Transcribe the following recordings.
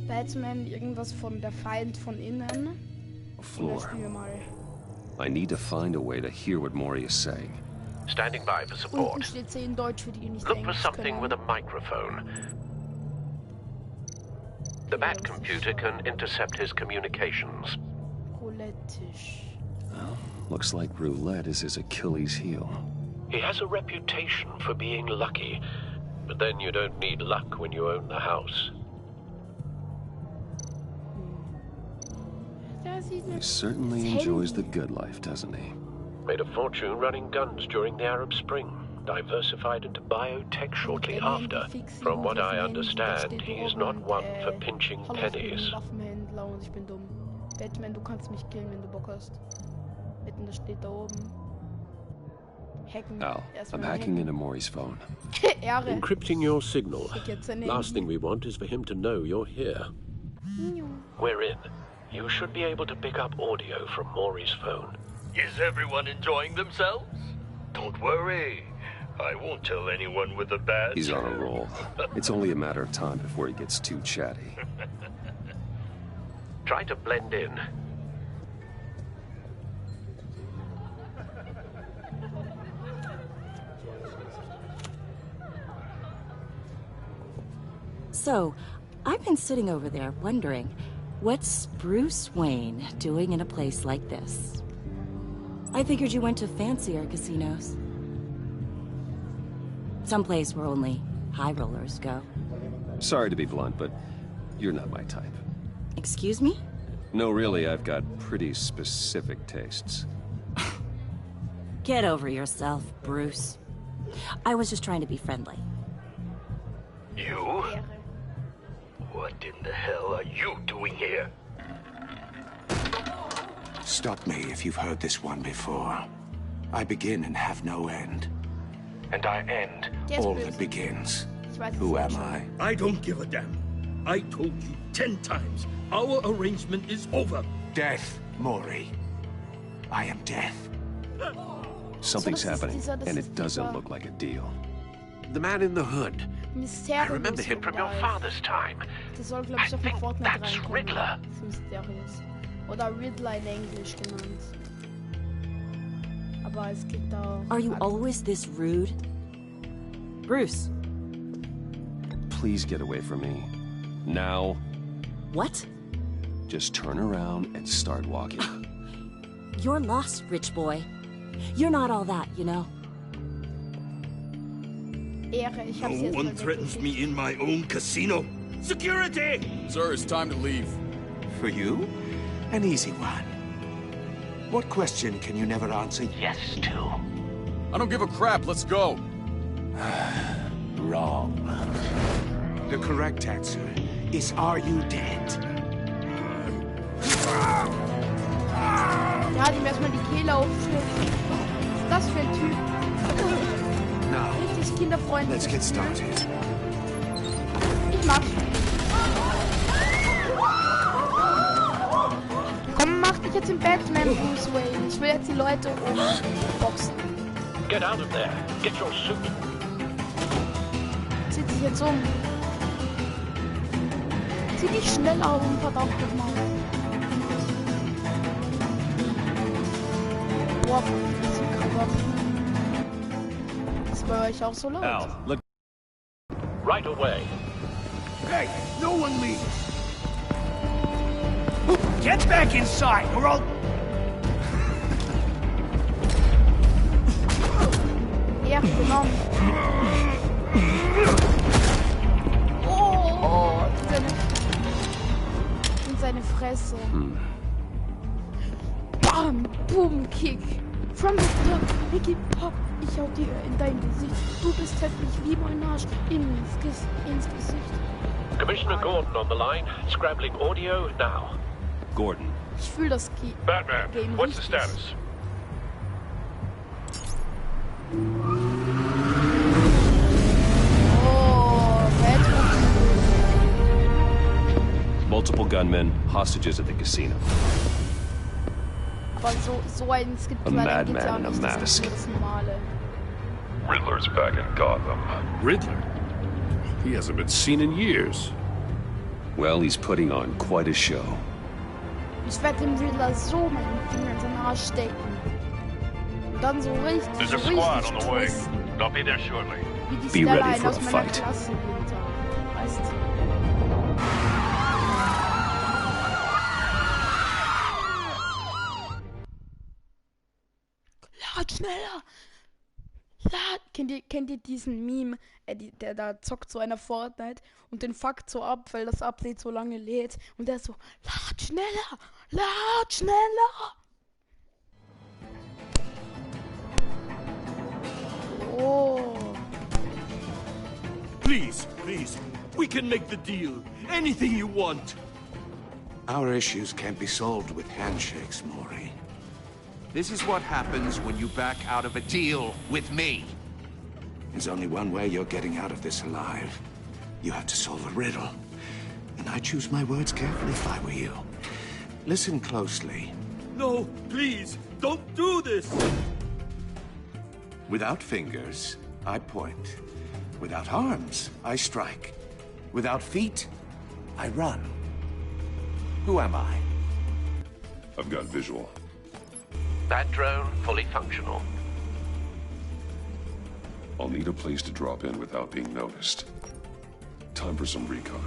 Batman, irgendwas von der Feind von innen. Floor. Spielen wir mal. I need to find a way to hear what Mori is saying. Standing by for Unten support. steht sie in Deutsch für die, die nicht Look for Englisch something with können. a microphone. The Bat computer can intercept his communications. Roulette-Tisch. Well, looks like roulette is his Achilles heel. He has a reputation for being lucky, but then you don't need luck when you own the house. Da sieht He man certainly das enjoys the Handy. good life, doesn't he? Made a fortune running guns during the Arab Spring. Diversified into biotech shortly after. From what I understand, he is not one for pinching Hallo, ich bin pennies. Waffenhändler und ich bin dumm. Batman, du kannst mich killen, wenn du Bock hast. Wetten, das steht da oben. Hacken. Al, Erstmal I'm hacking into Mori's phone. Ehre. Encrypting your signal. Ich jetzt seine Last thing we want is for him to know you're here. We're in. You should be able to pick up audio from Maury's phone. Is everyone enjoying themselves? Don't worry. I won't tell anyone with a badge. He's on a roll. It's only a matter of time before he gets too chatty. Try to blend in. So, I've been sitting over there wondering, what's Bruce Wayne doing in a place like this? I figured you went to fancier casinos. Someplace where only high rollers go. Sorry to be blunt, but you're not my type. Excuse me? No, really, I've got pretty specific tastes. Get over yourself, Bruce. I was just trying to be friendly. You? What in the hell are you doing here? Stop me if you've heard this one before. I begin and have no end. And I end Yes, all Bruce. that begins. Ich weiß es Who jetzt am schon. I? I don't give a damn. I told you 10 times. Our arrangement is over. Death, Mori. I am death. Something's das ist happening, das and ist it doesn't dieser look like a deal. The man in the hood. I Mysterious remember him from your Ralph. father's time. Der soll, glaube ich, I auf think Fortnite that's reinkommen. Riddler. Das Mysterious. Oder Riddler in Englisch genannt. Aber es gibt da... Are you always this rude? Bruce, Please get away from me. Now, what? just turn around and start walking. You're lost, rich boy. You're not all that, you know? Ehre, ich hab's No jetzt one mal threatens weggeklickt. me in my own casino. Security! Sir, it's time to leave. For you? An easy one. What question can you never answer yes to? I don't give a crap, let's go. Wrong. The correct answer is, are you dead? Ja, dem erstmal die Kehle aufschlitzen. Was ist das für ein Typ? Now, Richtig kinderfreundlich. let's get started. Ich mag's. Komm, mach dich jetzt im Batman, Bruce Wayne. Ich will jetzt die Leute umboxen. Get out of there. Get your suit. Zieht sich jetzt um. Zieh dich schneller um, verdammt nochmal. Boah, das ist bei euch auch so laut. Al, look. Right away. Hey, no one leaves. Get back inside, or I'll... Ja, genommen. Oh, in seine Fresse. Bam, Boom, Kick. From the top, Mickey Pop. Ich hau dir in dein Gesicht. Du bist hässlich wie mein Arsch. Ins Gesicht. Commissioner Gordon on the line. Scrambling audio now. Gordon, Ich fühl das Batman, Game what's the richtig. status? Oh, Batman. multiple gunmen, hostages at the casino. Aber so ein Skip-Knaller geht's ja madman in a nicht. Das mask. ist das Normale. Riddler's back in Gotham. Riddler? He hasn't been seen in years. Well, he's putting on quite a show. Ich werde dem Riddler so meinen Finger in seinen Arsch stecken. Und dann so richtig, There's so a squad richtig on the way. twisten. They'll be there shortly. Wie die Be Stella ready einen for aus a meiner fight. Klasse jeden Tag. Weißt du? Lad schneller! Kennt ihr diesen Meme, der da zockt so einer Fortnite und den fuckt so ab, weil das Update so lange lädt und der ist so, lad schneller! Lad schneller! Oh. Please, please. We can make the deal. Anything you want. Our issues can't be solved with handshakes, Mori. This is what happens when you back out of a deal with me. There's only one way you're getting out of this alive. You have to solve a riddle. And I choose my words carefully if I were you. Listen closely. No, please, don't do this. Without fingers, I point. Without arms, I strike. Without feet, I run. Who am I? I've got visual. That drone fully functional. I'll need a place to drop in without being noticed. Time for some recon.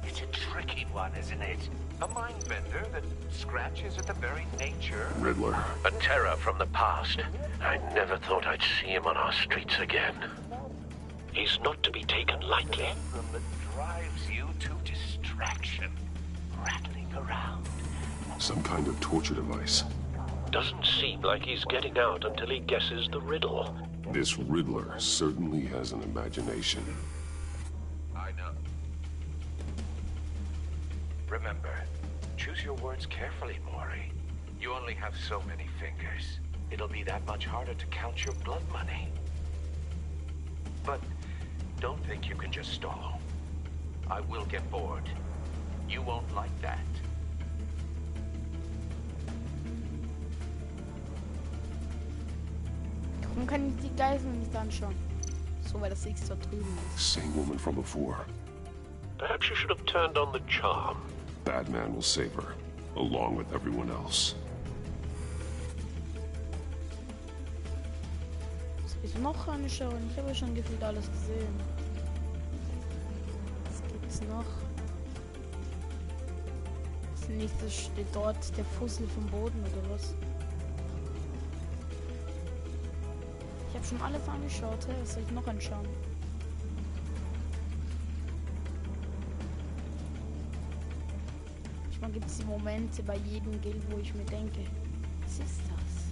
It's a tricky one, isn't it? A mind bender that scratches at the very nature. Riddler. A terror from the past. I never thought I'd see him on our streets again. He's not to be taken lightly. That drives you to distraction. Rattling around. Some kind of torture device. Doesn't seem like he's getting out until he guesses the riddle. This Riddler certainly has an imagination. I know. Remember, choose your words carefully, Mori. You only have so many fingers. It'll be that much harder to count your blood money. But don't think you can just stall. I will get bored. You won't like that. Warum kann ich die Geiseln nicht anschauen? So, weil das X da drüben ist. Same woman from before. Perhaps you should have turned on the charm. Batman will save her, along with everyone else. Soll ich noch anschauen? Ich habe schon gefühlt alles gesehen. Was gibt's noch? Das nächste steht dort der Fussel vom Boden oder was? Ich habe schon alles angeschaut, was soll ich noch anschauen? Manchmal gibt es die Momente bei jedem Guild, wo ich mir denke, was ist das?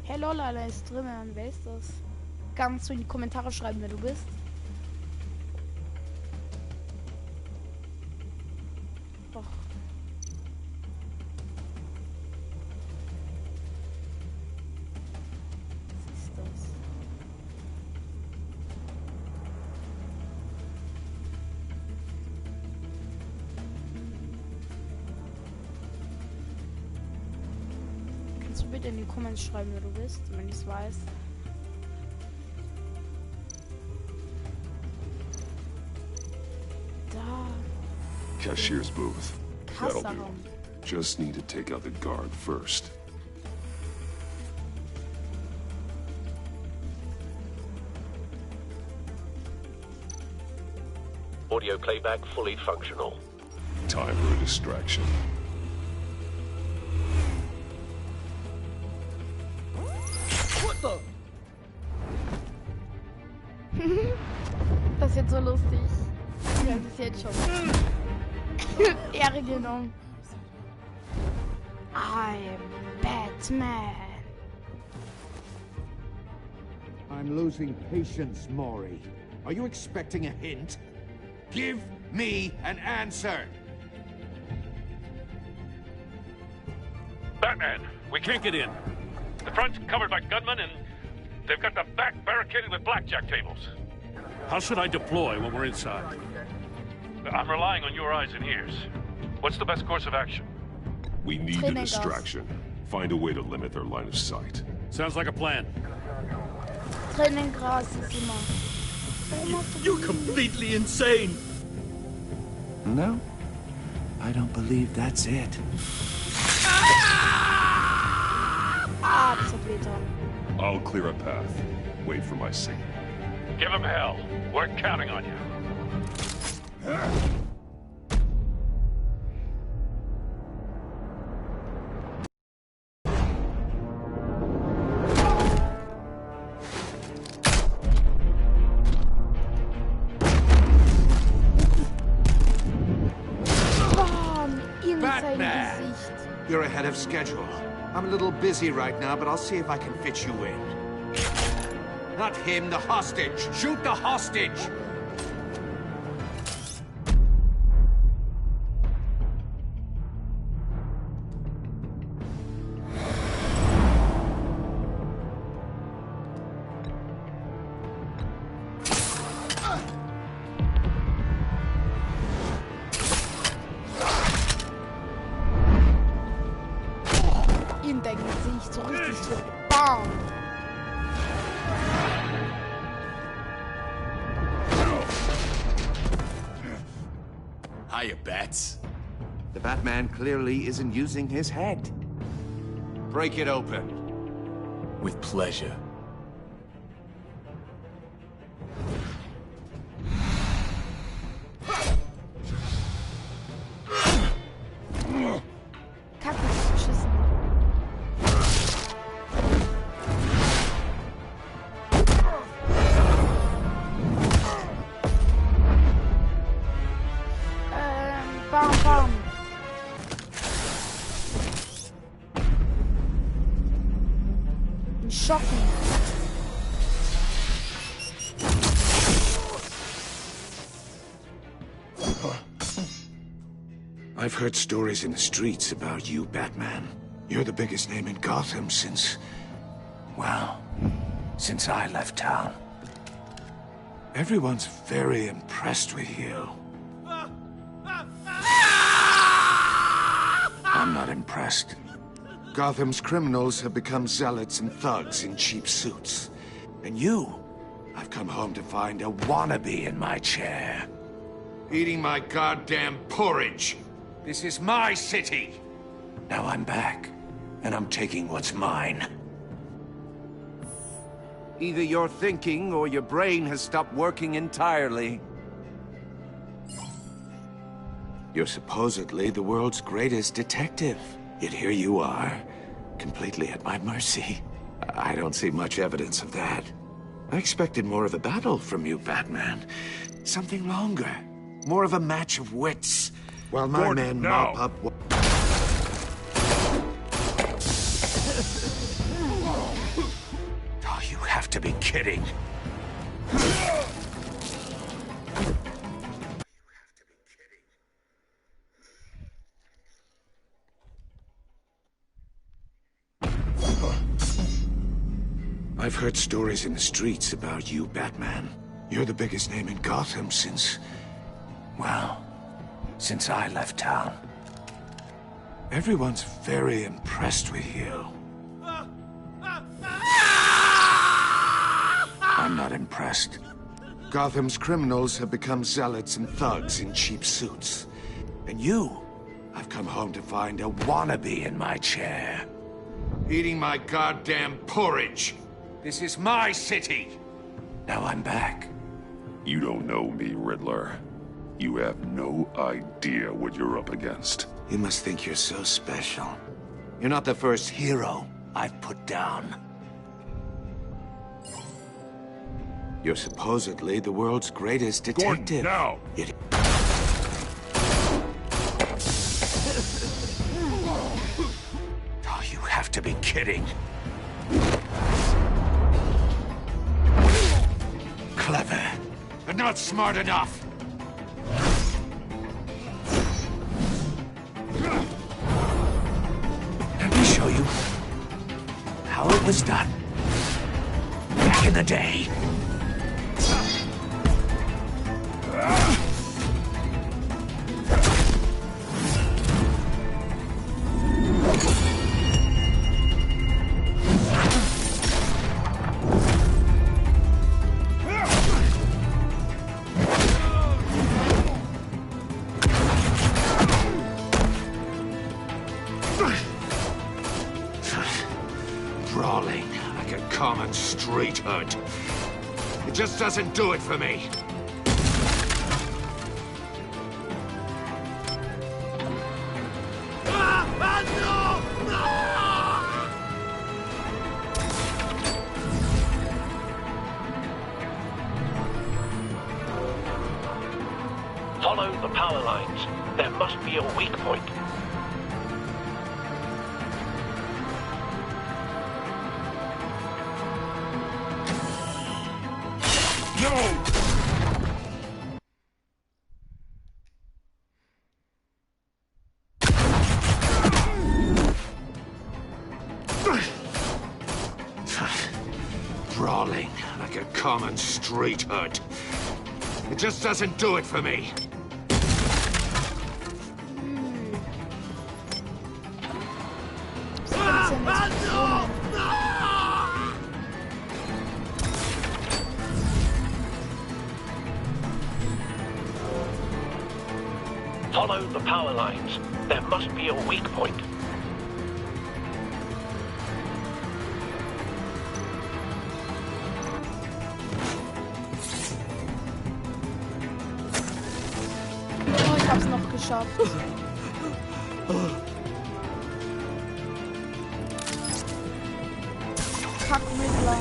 Hey Lola, da ist drin, wer ist das? Kannst du in die Kommentare schreiben, wer du bist? Och. Was ist das? Kannst du bitte in die Comments schreiben, wer du bist, wenn ich es weiß? Da. Cashier's booth. That'll do. Kassaraum. Just need to take out the guard first. Audio playback fully functional. Time for a distraction. What the? Das ist jetzt so lustig. Ja, das ist jetzt schon. Ehre genommen. I am Batman. I'm losing patience, Mori. Are you expecting a hint? Give me an answer! Batman, we can't get in. The front's covered by gunmen, and they've got the back barricaded with blackjack tables. How should I deploy when we're inside? I'm relying on your eyes and ears. What's the best course of action? We need a Trainergas. distraction. Find a way to limit their line of sight. Sounds like a plan. Tränengras ist immer. Warum machst du You're completely insane! No? I don't believe that's it. Ah, das hat wehgetan. I'll clear a path. Wait for my signal. Give him hell. We're counting on you. Bam! In sein Batman! Gesicht. You're ahead of schedule. I'm a little busy right now, but I'll see if I can fit you in. Not him, the hostage! Shoot the hostage! In dein Gesicht. So richtig so. Bam! Hiya, Bats. The Batman clearly isn't using his head. Break it open. With pleasure. Kacke, geschissen. Bam, bam. Ein Schocken. I've heard stories in the streets about you, Batman. You're the biggest name in Gotham since... well, since I left town. Everyone's very impressed with you. I'm not impressed. Gotham's criminals have become zealots and thugs in cheap suits. And you, I've come home to find a wannabe in my chair. Eating my goddamn porridge. This is my city. Now I'm back, and I'm taking what's mine. Either you're thinking or your brain has stopped working entirely. You're supposedly the world's greatest detective. Yet here you are, completely at my mercy. I don't see much evidence of that. I expected more of a battle from you, Batman. Something longer. More of a match of wits. While my men mop up... Oh, you have to be kidding. I've heard stories in the streets about you, Batman. You're the biggest name in Gotham since... well, since I left town. Everyone's very impressed with you. I'm not impressed. Gotham's criminals have become zealots and thugs in cheap suits. And you, I've come home to find a wannabe in my chair. Eating my goddamn porridge. This is my city. Now I'm back. You don't know me, Riddler. You have no idea what you're up against. You must think you're so special. You're not the first hero I've put down. You're supposedly the world's greatest detective. Gordon, now! Oh, you have to be kidding. Clever, but not smart enough. Let me show you how it was done back in the day. Brawling like a common street hood. It just doesn't do it for me. Follow the power lines. There must be a weak point. No! Brawling like a common street hood. It just doesn't do it for me. Follow the power lines. There must be a weak point. Oh, ich hab's noch geschafft. Kack Riddler.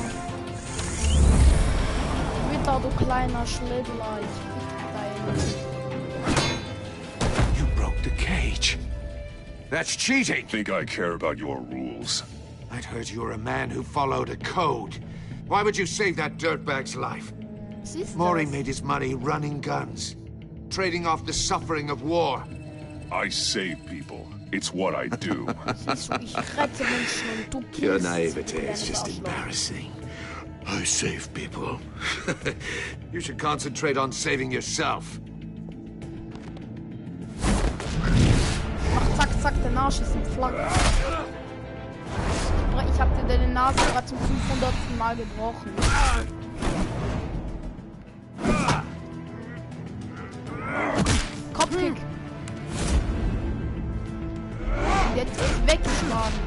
Ritter, du kleiner Schlittler. Ich fick deinen. You broke the cage. That's cheating. Think I care about your rules? I'd heard you were a man who followed a code. Why would you save that dirtbag's life? Siehst du Mori das? made his money running guns, trading off the suffering of war. I save people. It's what I do. Siehst du, ich rette Menschen und du killst. Your naivete du is kleines just Arschloch. embarrassing. I save people. You should concentrate on saving yourself. Mach zack, zack, der Arsch ist ein Flack. Ich hab dir deine Nase gerade zum 500. Mal gebrochen. Kopfkick. Jetzt weggeschlagen.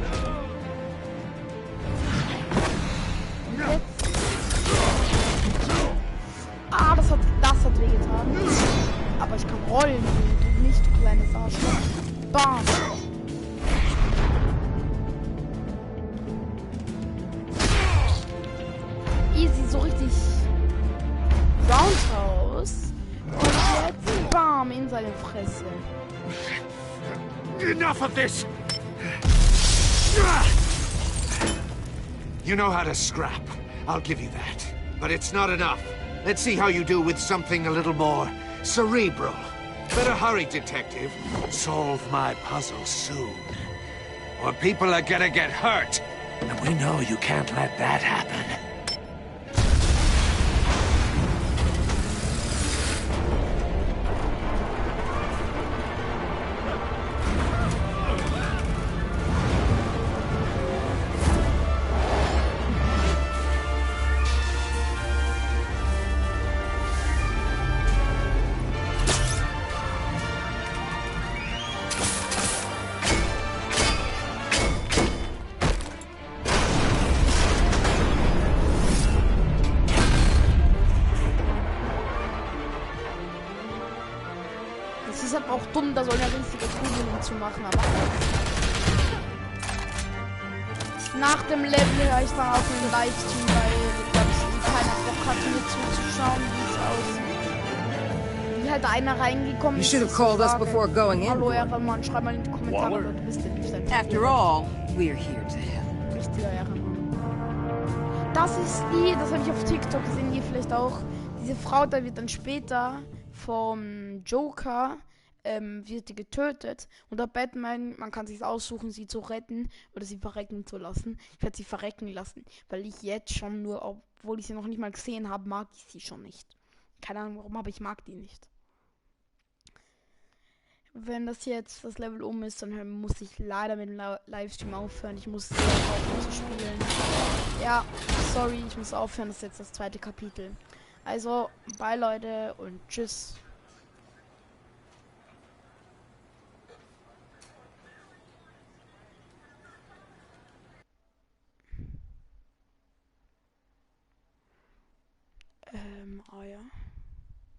Und jetzt. Ah, das hat wehgetan. Aber ich kann rollen, du nicht, du kleines Arschloch. Bam. Easy, so richtig Roundhouse. Und jetzt bam in seine Fresse. Enough of this! You know how to scrap. I'll give you that. But it's not enough. Let's see how you do with something a little more cerebral. Better hurry, detective. Solve my puzzle soon. Or people are gonna get hurt. And we know you can't let that happen. Das ist aber auch dumm, da so eine riesige Kugel hinzumachen, aber nach dem Level höre ich dann auf den Livestream, weil glaub ich, keiner Bock hatte mir zuzuschauen, wie es aussieht. Wie halt einer reingekommen ist. You should have called us before going in. Hallo Ehrenmann, schreib mal in die Kommentare, Waller. aber du bist ja nicht ein After all, we're here to help. richtiger Ehrenmann. Das ist die, das habe ich auf TikTok gesehen, die vielleicht auch. Diese Frau, da wird dann später vom Joker wird die getötet und der Batman, man kann sich aussuchen, sie zu retten oder sie verrecken zu lassen. Ich werde sie verrecken lassen, weil ich jetzt schon nur, obwohl ich sie noch nicht mal gesehen habe, mag ich sie schon nicht. Keine Ahnung warum, aber ich mag die nicht. Wenn das jetzt das Level um ist, dann muss ich leider mit dem Livestream aufhören. Ich muss aufhören zu spielen. Ja, sorry, ich muss aufhören. Das ist jetzt das zweite Kapitel. Also, bye Leute und tschüss. Ah ja.